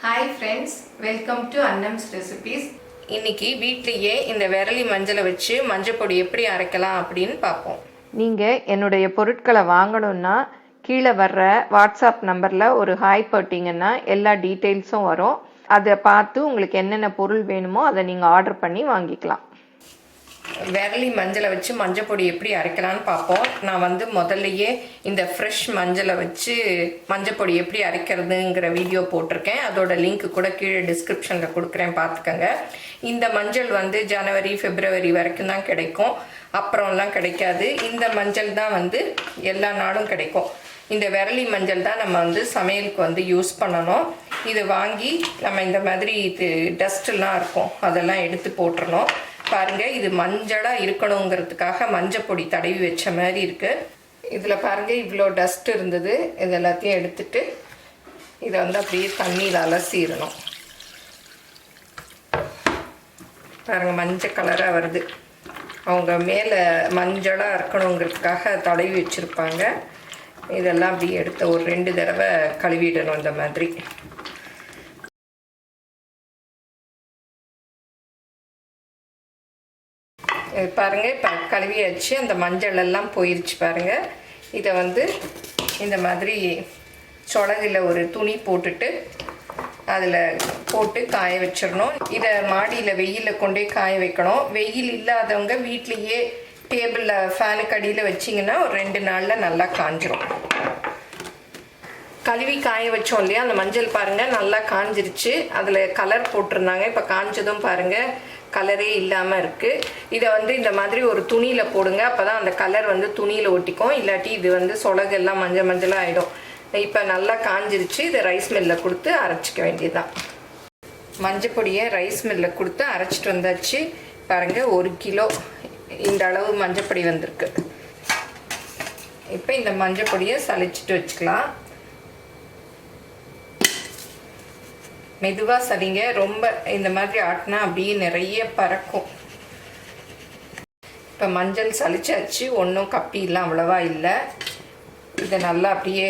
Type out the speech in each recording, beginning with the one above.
Hi friends, welcome to Annam's Recipes. இன்னைக்கு வீட்லயே இந்த விரலி மஞ்சளை வச்சு மஞ்சள் பொடி எப்படி அரைக்கலாம் அப்படின்னு பார்ப்போம். நீங்க என்னுடைய பொருட்களை வாங்கணும்னா கீழே வர்ற வாட்ஸ்அப் நம்பர்ல ஒரு ஹாய் போட்டிங்கன்னா எல்லா டீட்டெயில்ஸும் வரும். அதை பார்த்து உங்களுக்கு என்னென்ன பொருள் வேணுமோ அதை நீங்க ஆர்டர் பண்ணி வாங்கிக்கலாம். விரலி மஞ்சளை வச்சு மஞ்சள் பொடி எப்படி அரைக்கலான்னு பார்ப்போம். நான் முதல்லையே இந்த ஃப்ரெஷ் மஞ்சளை வச்சு மஞ்சள் பொடி எப்படி அரைக்கிறதுங்கிற வீடியோ போட்டிருக்கேன். அதோட லிங்க் கூட கீழே டிஸ்கிரிப்ஷனில் கொடுக்குறேன், பார்த்துக்கங்க. இந்த மஞ்சள் ஜனவரி பிப்ரவரி வரைக்கும் தான் கிடைக்கும், அப்புறம்லாம் கிடைக்காது. இந்த மஞ்சள் தான் எல்லா நாளும் கிடைக்கும். இந்த விரலி மஞ்சள் தான் நம்ம சமையலுக்கு யூஸ் பண்ணணும். இது வாங்கி நம்ம இந்த மாதிரி டஸ்ட்லாம் இருக்கும், அதெல்லாம் எடுத்து போட்டுறணும். பாருங்கள், இது மஞ்சளாக இருக்கணுங்கிறதுக்காக மஞ்சள் பொடி தடவி வச்ச மாதிரி இருக்குது. இதில் பாருங்கள், இவ்வளோ டஸ்ட் இருந்தது. இது எல்லாத்தையும் எடுத்துட்டு இதை அப்படியே தண்ணியில் அலசிடணும். பாருங்கள், மஞ்சள் கலராக வருது. அவங்க மேலே மஞ்சளாக இருக்கணுங்கிறதுக்காக தடவி வச்சுருப்பாங்க. இதெல்லாம் அப்படியே எடுத்து ஒரு 2 தடவை கழுவிடணும். இந்த மாதிரி பாருங்கள், இப்போ கழுவியாச்சு. அந்த மஞ்சள் எல்லாம் போயிடுச்சு பாருங்கள். இதை இந்த மாதிரி சொலகில் ஒரு துணி போட்டுட்டு அதில் போட்டு காய வச்சிடணும். இதை மாடியில் வெயிலில் கொண்டே காய வைக்கணும். வெயில் இல்லாதவங்க வீட்லேயே டேபிளில் ஃபேனுக்கு அடியில் வச்சிங்கன்னா ஒரு 2 நாளில் நல்லா காஞ்சிரும். கழுவி காய வச்சோம் இல்லையா, அந்த மஞ்சள் பாருங்கள் நல்லா காஞ்சிருச்சு. அதில் கலர் போட்டிருந்தாங்க, இப்போ காஞ்சதும் பாருங்கள் கலரே இல்லாமல் இருக்குது. இதை இந்த மாதிரி ஒரு துணியில் போடுங்க, அப்போ தான் அந்த கலர் துணியில் ஒட்டிக்கும். இல்லாட்டி இது சொலகெல்லாம் மஞ்சளாக ஆகிடும். இப்போ நல்லா காஞ்சிருச்சு. இதை ரைஸ் மில்லில் கொடுத்து அரைச்சிக்க வேண்டியதுதான். மஞ்சள் பொடியை ரைஸ் மில்லில் கொடுத்து அரைச்சிட்டு வந்தாச்சு. பாருங்கள், 1 கிலோ இந்த அளவு மஞ்சள் பொடி வந்திருக்கு. இப்போ இந்த மஞ்சள் பொடியை சலிச்சிட்டு வச்சுக்கலாம். மெதுவாக சரிங்க, ரொம்ப இந்த மாதிரி ஆட்டினா அப்படியே நிறைய பறக்கும். இப்போ மஞ்சள் சலிச்சாச்சு, ஒன்றும் கப்பிலாம் அவ்வளவா இல்லை. இதை நல்லா அப்படியே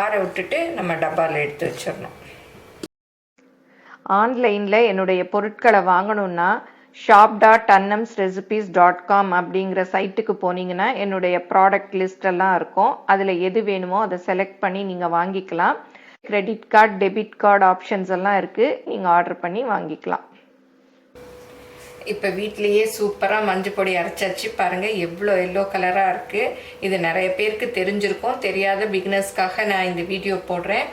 ஆற விட்டுட்டு நம்ம டப்பாவில் எடுத்து வச்சிடணும். ஆன்லைனில் என்னுடைய பொருட்களை வாங்கணுன்னா shop.annamsrecipes.com அப்படிங்கிற சைட்டுக்கு போனீங்கன்னா என்னுடைய ப்ராடக்ட் லிஸ்டெல்லாம் இருக்கும். அதில் எது வேணுமோ அதை செலக்ட் பண்ணி நீங்கள் வாங்கிக்கலாம். Credit card, debit card options எல்லாம் இருக்குது, நீங்கள் ஆர்டர் பண்ணி வாங்கிக்கலாம். இப்போ வீட்லேயே சூப்பராக மஞ்சள் பொடி அரைச்சாச்சு. பாருங்கள், எவ்வளோ எல்லோ கலராக இருக்குது. இது நிறைய பேருக்கு தெரிஞ்சிருக்கும். தெரியாத பிகினர்ஸ்க்காக நான் இந்த வீடியோ போடுறேன்.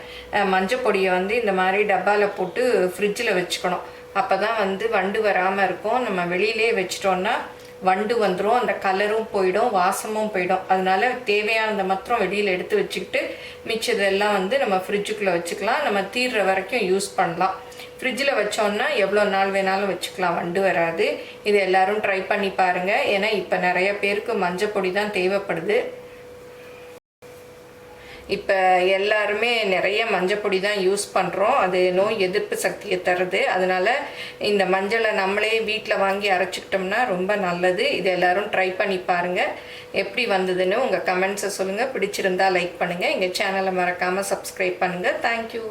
மஞ்சள் பொடியை இந்த மாதிரி டப்பாவில் போட்டு ஃப்ரிட்ஜில் வச்சுக்கணும். அப்போ தான் வண்டு வராமல் இருக்கும். நம்ம வெளியிலே வச்சிட்டோன்னா வண்டு வந்துடும், அந்த கலரும் போயிடும், வாசமும் போயிடும். அதனால தேவையானதை மாத்திரம் வெளியில் எடுத்து வச்சுக்கிட்டு மிச்சதெல்லாம் நம்ம ஃப்ரிட்ஜுக்குள்ளே வச்சுக்கலாம். நம்ம தீர்ற வரைக்கும் யூஸ் பண்ணலாம். ஃப்ரிட்ஜில் வச்சோன்னா எவ்வளோ நாள் வேணாலும் வச்சுக்கலாம், வண்டு வராது. இது எல்லோரும் ட்ரை பண்ணி பாருங்கள். ஏன்னா இப்போ நிறைய பேருக்கு மஞ்சள் பொடி தான் தேவைப்படுது. இப்போ எல்லாருமே நிறைய மஞ்சள் பொடி தான் யூஸ் பண்ணுறோம். அது நோய் எதிர்ப்பு சக்தியை தருது. அதனால் இந்த மஞ்சளை நம்மளே வீட்டில் வாங்கி அரைச்சிக்கிட்டோம்னா ரொம்ப நல்லது. இது எல்லோரும் ட்ரை பண்ணி பாருங்கள். எப்படி வந்ததுன்னு உங்கள் கமெண்ட்ஸை சொல்லுங்கள். பிடிச்சிருந்தால் லைக் பண்ணுங்கள். எங்கள் சேனலை மறக்காமல் சப்ஸ்கிரைப் பண்ணுங்கள். தேங்க்யூ.